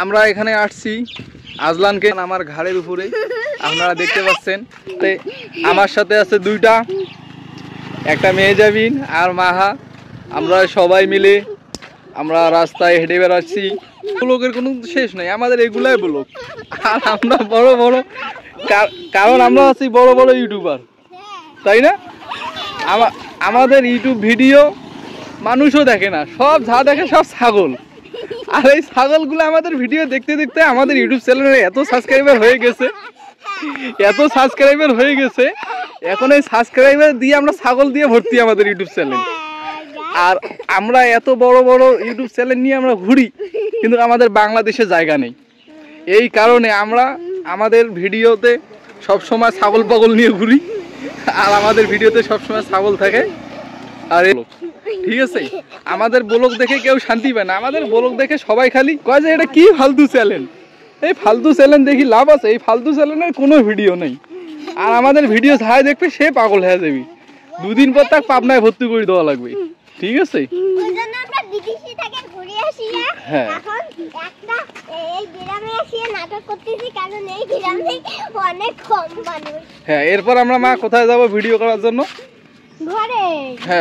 আমরা এখানে আসছি আজলানকে আমার ঘাড়ের উপরে আপনারা দেখতে পাচ্ছেন। আমার সাথে আছে দুইটা, একটা মেহজাবিন আর মাহা। আমরা সবাই মিলে আমরা রাস্তায় হেঁটে বেড়াচ্ছি। ব্লগের কোনো শেষ নেই, আমাদের এগুলাই ব্লগ। আর আমরা বড় বড়, কারণ আমরা আছি বড় বড় ইউটিউবার, তাই না? আমাদের ইউটিউব ভিডিও মানুষও দেখে না, সব যা দেখে সব ছাগল। আর এই ছাগলগুলো আমাদের ভিডিও দেখতে দেখতে আমাদের ইউটিউব চ্যানেলে এত সাবস্ক্রাইবার হয়ে গেছে, এখন এই সাবস্ক্রাইবার দিয়ে আমরা ছাগল দিয়ে ভর্তি আমাদের ইউটিউব চ্যানেল। আর আমরা এত বড় বড় ইউটিউব চ্যানেল নিয়ে আমরা ঘুরি, কিন্তু আমাদের বাংলাদেশে জায়গা নেই। এই কারণে আমরা আমাদের ভিডিওতে সবসময় ছাগল পাগল নিয়ে ঘুরি, আর আমাদের ভিডিওতে সবসময় ছাগল থাকে। আর ঠিক আছে, আমাদের ব্লগ দেখে কেউ শান্তি পায় না। আমাদের ব্লগ দেখে সবাই খালি কয় যে এটা কি ফালতু চ্যানেল, এই ফালতু চ্যানেল দেখি লাভ আছে? এই ফালতু চ্যানেলের কোনো ভিডিও নেই। আর আমাদের ভিডিও যাই দেখবে সে পাগল হয়ে যাবি, দুদিন পর তাক পাবনায় ভর্তি করে দেওয়া লাগবে, ঠিক আছে? হ্যাঁ, এরপর আমরা মা কোথায় যাবো ভিডিও করার জন্য? ঘরে। হ্যাঁ।